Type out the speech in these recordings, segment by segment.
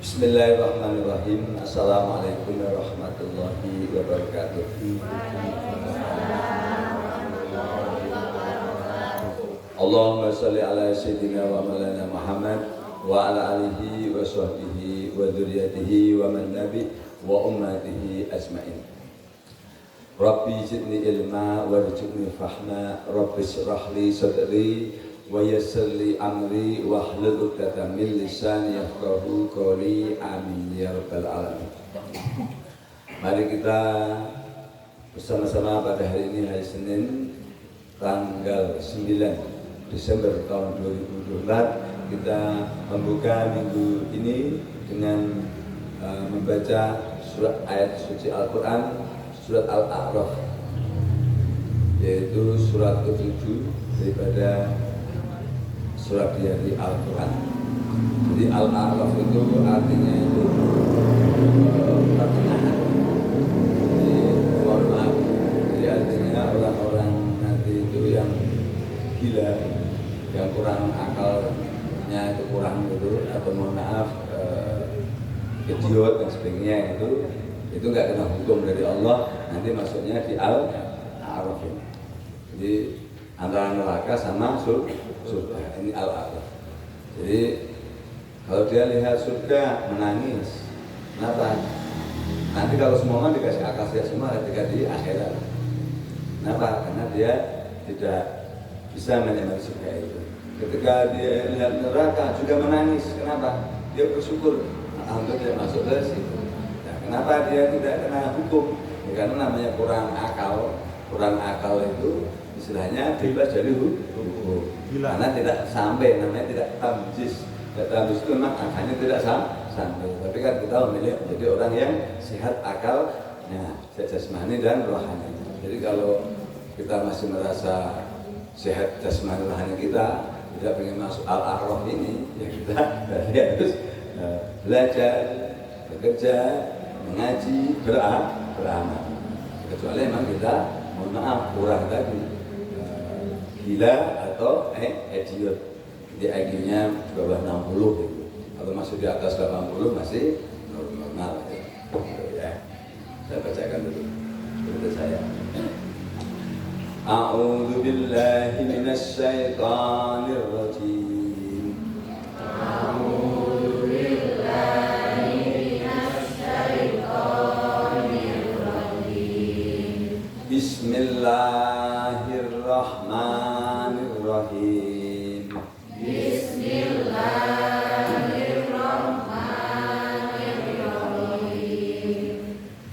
Bismillahirrahmanirrahim. Assalamualaikum warahmatullahi wabarakatuh. Allahumma sholli ala sayyidina wa maulana Muhammad wa ala alihi wa sahbihi wa dzurriyyatihi wa man nabi wa ummatihi ajmain. Rabbi zidni ilma warzuqni fahma. Rabbi shrah li sadri wa yassir li amri wahlul 'uqdatam min lisani yafqahu qawli. Amin ya rabbal alamin. Mari kita bersama-sama pada hari ini, hari Senin tanggal 9 Desember tahun 2024, kita membuka minggu ini dengan membaca surat ayat suci Al-Quran, surat Al-A'raf, yaitu surat ke-7 daripada surat dari Al-Quran. Jadi Al-A'raf itu artinya itu pertengahan. Jadi mohon maaf, jadi artinya orang-orang nanti itu yang gila, yang kurang akalnya itu kurang gitu, atau mohon maaf idiot dan sebagainya, itu nggak kena hukum dari Allah, nanti masuknya di Al-A'raf ini. Jadi antara neraka sama surga, ini Al-A'raf. Jadi kalau dia lihat surga menangis, kenapa? Nanti kalau semua orang dikasih akal sehat semua ketika di akhirat. Kenapa? Karena dia tidak bisa menikmati surga itu. Ketika dia lihat neraka juga menangis, kenapa? Dia bersyukur, alhamdulillah dia masuk ke situ. Nah, kenapa dia tidak kena hukum? Ya, karena namanya kurang akal. Kurang akal itu istilahnya bebas dari hukum. Karena tidak sampai, namanya tidak tamjiz. Tamjiz itu memang akalnya tidak sampai. Tapi kan kita memilih menjadi orang yang sehat akalnya, jasmani dan rohani. Jadi kalau kita masih merasa sehat jasmani rohani, kita tidak ingin masuk Al-A'raf ini, ya kita harus belajar, bekerja, mengaji, beramal. Kecuali memang kita, mohon maaf, kurang tadi, gila atau idiot. Jadi IQ-nya di bawah 60 gitu. Kalau masuk di atas 80 masih normal gitu. Ya. Saya bacakan dulu cerita saya. A'udzu billahi minasy syaithanir rajim. A'udzu billahi minasy syaithanir rajim. Bismillahirrahmanirrahim. Bismillahirrahmanirrahim.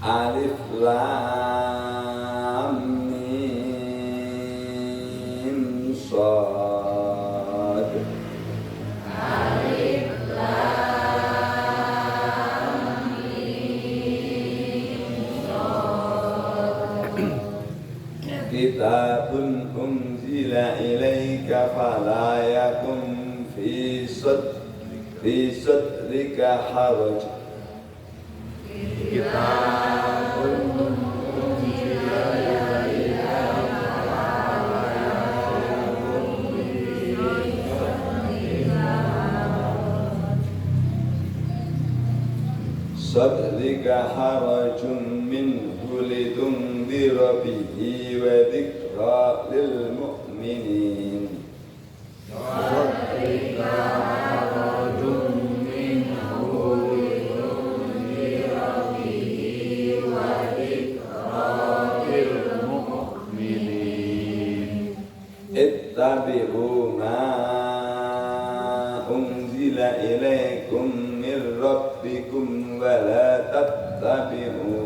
Alif Lam Mim Shad. Alif Lam Mim Shad. Kitabun unzila ilaika fala yakun fi sadrika haraj. Kitabun unzila ilaika fala yakun fi sadrika harajun minhu lidundira bihi wa dzikra lil mu'minin. Sadrika harajun minhu lidundira bihi wa dzikra lil mu'minin. Ittabi'u ma unzila ilaikum min rabbikum wa la tattabi'u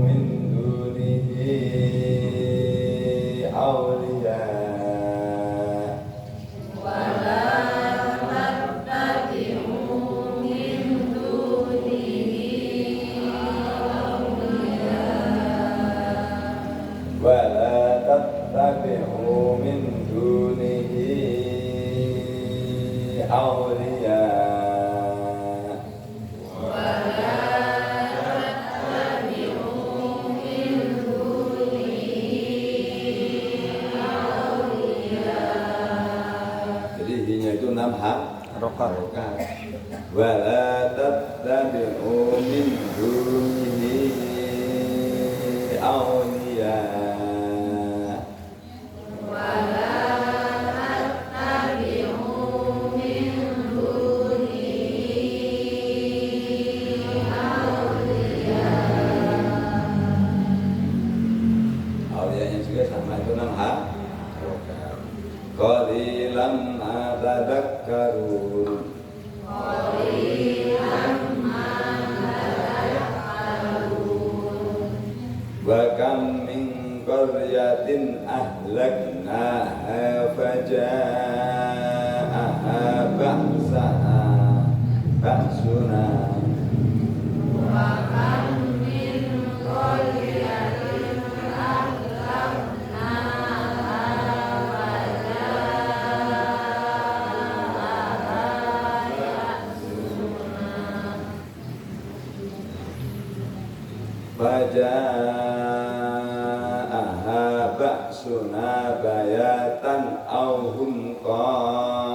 min dunihi awliya. Wa la tattabi'u min dunihi Rokat. Wala tattabi'u min dunihi awliya. Awliyanya juga sama itu nama qalilan ma tadakkarun. Wa kam min qaryatin ahlaknaha faja'aha ba'suna Faja'aha ba'suna bayatan aw hum qailun.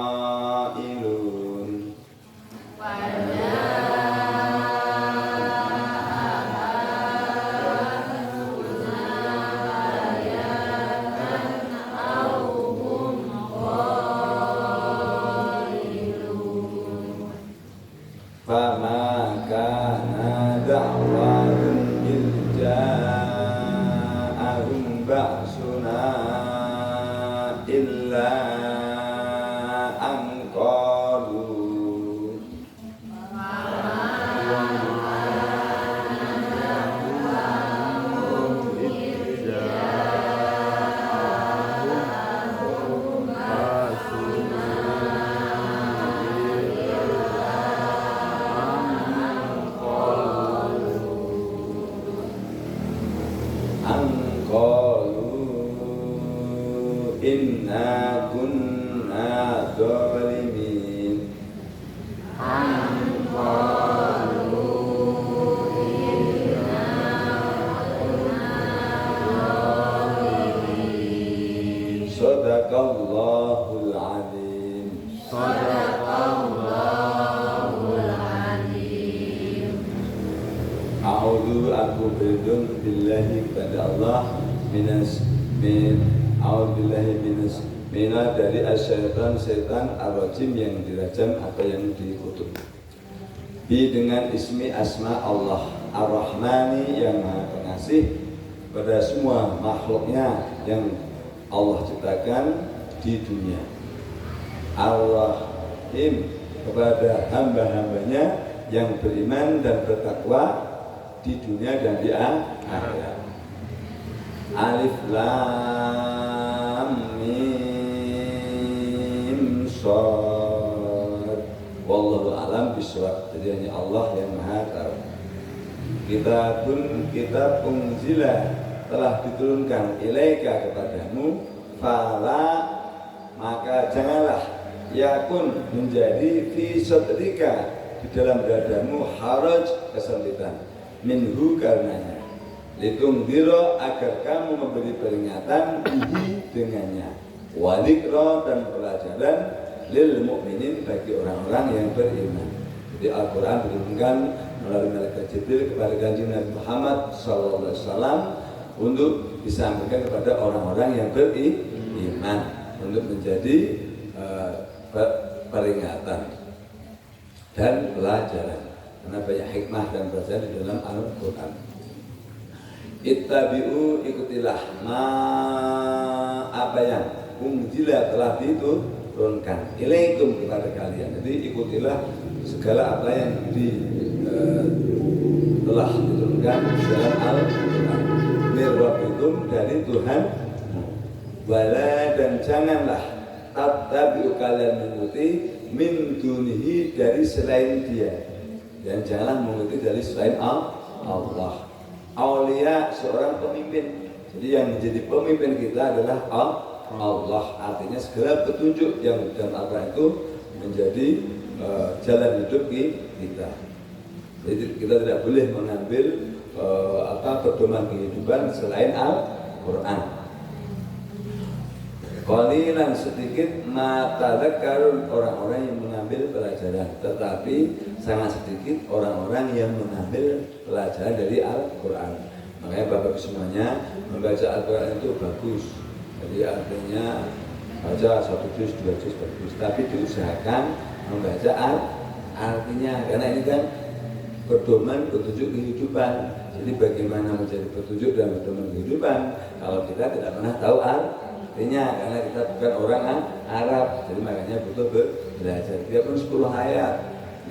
Fama kana da'wahum ja'ahum ba'suna illa an qalu inna kunna zalimin. Sadaqallahul azim. A'udzu aku berlindung billahi kepada Allah mina dari asyaitan ar-rajim yang dirajam atau yang dikutuk. Dengan ismi asma Allah ar-Rahmani yang maha pengasih pada semua makhluknya yang Allah ciptakan di dunia, ar-Rahim kepada hamba-hambanya yang beriman dan bertakwa di dunia dan di akhirat. Alif lam mim shad. Wallahu a'lam bishawab. Jadi hanya Allah yang maha tahu. Kitab unzila telah diturunkan ilaika kepadamu, fala maka janganlah yakun menjadi fi sadrika di dalam dadamu haraj kesempitan minhu karenanya, litungdiro agar kamu memberi peringatan bihi dengannya, walikro dan pelajaran lil mukminin bagi orang-orang yang beriman. Jadi Al-Quran diturunkan melalui malaikat Jibril kepada Kanjeng Nabi Muhammad SAW untuk disampaikan kepada orang-orang yang beriman untuk menjadi peringatan dan pelajaran. Karena banyak hikmah dan pelajaran di dalam Al-Quran. Ittabi'u ikutilah ma apa yang unzila telah diturunkan ilaikum kepada kalian. Jadi ikutilah segala apa yang telah diturunkan dalam Al-Quran. Mirrabbikum dari Tuhan. Wala dan janganlah tattabi'u kalian mengikuti min dunihi dari selain dia. Dan janganlah mengikuti dari selain Allah. Aulia seorang pemimpin. Jadi yang menjadi pemimpin kita adalah Allah. Artinya segala petunjuk yang dalam Al-Quran itu menjadi jalan hidup kita. Jadi kita tidak boleh mengambil pedoman kehidupan selain Al-Quran. Qalilan sedikit matadzakkarun orang-orang yang mengambil pelajaran, tetapi sangat sedikit orang-orang yang mengambil pelajaran dari Al-Qur'an. Makanya Bapak semuanya membaca Al-Qur'an itu bagus. Jadi artinya baca 1 juz, 2 juz bagus, tapi diusahakan membaca artinya, karena ini kan pedoman petunjuk kehidupan. Jadi bagaimana menjadi petunjuk dalam pedoman kehidupan kalau kita tidak pernah tahu artinya, karena kita bukan orang Arab. Jadi makanya butuh belajar. Biarpun 10 ayat,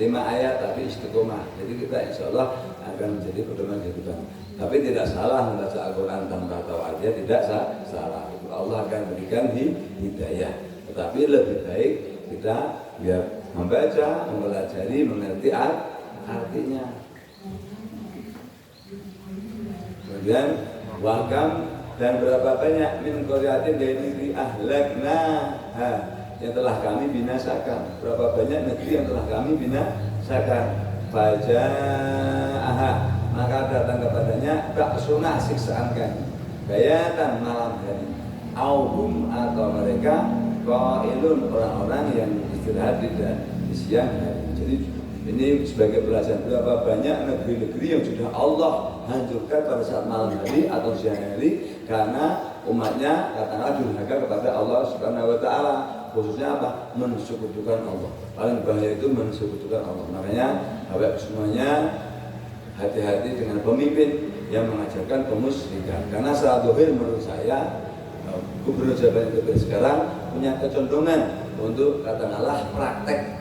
5 ayat tapi istiqomah. Jadi kita insya Allah akan menjadi pedoman kehidupan. Tapi tidak salah membaca Al-Quran tanpa tahu artinya, tidak salah. Allah akan berikan hidayah. Tetapi lebih baik kita biar membaca, mempelajari, mengerti artinya. Kemudian wakam, dan berapa banyak min qaryatin dari negeri ahlakna yang telah kami binasakan. Berapa banyak negeri yang telah kami binasakan. Faja'aha, maka datang kepadanya baksuna, siksaan kami, bayatan, malam hari, auhum, atau mereka qailun, orang-orang yang istirahat di siang hari. Jadi ini sebagai pelajaran berapa banyak negeri-negeri yang sudah Allah hancurkan pada saat malam hari atau siang hari karena umatnya katakanlah durhaka kepada Allah Subhanahu wa taala. Khususnya apa? Mensekutukan Allah. Paling bahaya itu mensekutukan Allah. Makanya Bapak semuanya hati-hati dengan pemimpin yang mengajarkan kemusyrikan. Karena secara zahir menurut saya Gubernur Jawa Barat sekarang punya kecenderungan untuk katakanlah praktek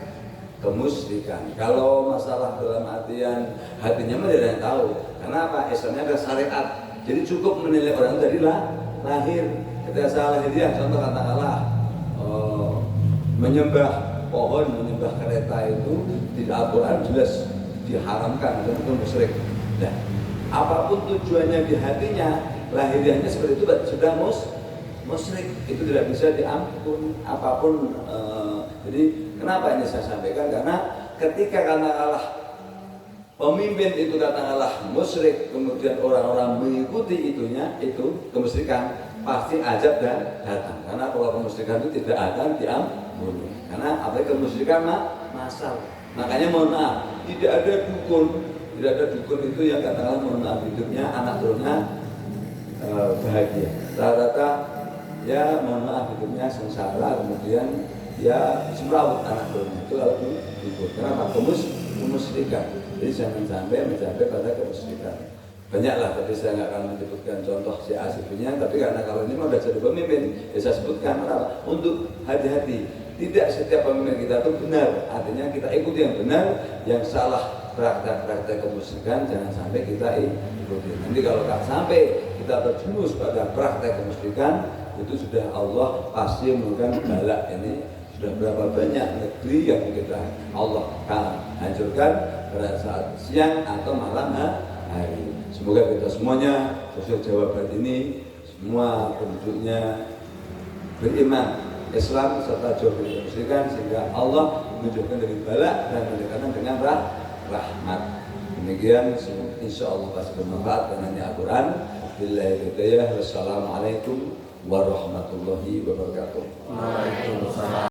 kemusyrikan. Kalau masalah dalam artian hatinya mah tidak tahu. Karena apa? Islamnya ada syariat. Jadi cukup menilai orang dari lahir. Ketika saya lahiriah, contoh katakanlah menyembah pohon, menyembah kereta itu di Al-Quran jelas diharamkan, itu musyrik. Nah, apapun tujuannya di hatinya, lahiriahnya seperti itu sudah musyrik. Itu tidak bisa diampun apapun. Jadi kenapa ini saya sampaikan? Karena ketika katakanlah pemimpin itu katakanlah musyrik, kemudian orang-orang mengikuti itu kemusyrikan, pasti azab dan datang. Karena kalau kemusyrikan itu tidak akan diampuni. Karena apa kemusyrikan masal. Makanya mohon maaf, tidak ada dukun itu yang katakanlah mohon maaf hidupnya anak turunnya bahagia. Rata-rata ya mohon maaf hidupnya sengsara, kemudian ya semrawut anak turunnya itu kalau dukun. Kenapa? Kemusyrikan. Jadi jangan sampai mencapai pada kemusyrikan. Banyaklah, tapi saya nggak akan menyebutkan contoh si A punya. Tapi karena kalau ini sudah jadi pemimpin, ya saya sebutkan kenapa? Untuk hati-hati. Tidak setiap pemimpin kita itu benar. Artinya kita ikuti yang benar, yang salah praktek-praktek kemusyrikan jangan sampai kita ikuti. Nanti kalau nggak sampai kita terjerumus pada praktek kemusyrikan, itu sudah Allah pasti memberikan bala. Ini sudah berapa banyak negeri yang kita Allah hancurkan pada saat siang atau malam hari. Semoga kita semuanya, khusus Jawa Barat ini, semua penduduknya beriman Islam serta jauh dari kemusyrikan sehingga Allah menunjukkan dari bala dan mendekatkan dengan rahmat. Demikian insya Allah pasti bermanfaat dengan Al-Quran. Billahi hidayah. Wassalamualaikum warahmatullahi wabarakatuh. Waalaikumsalam.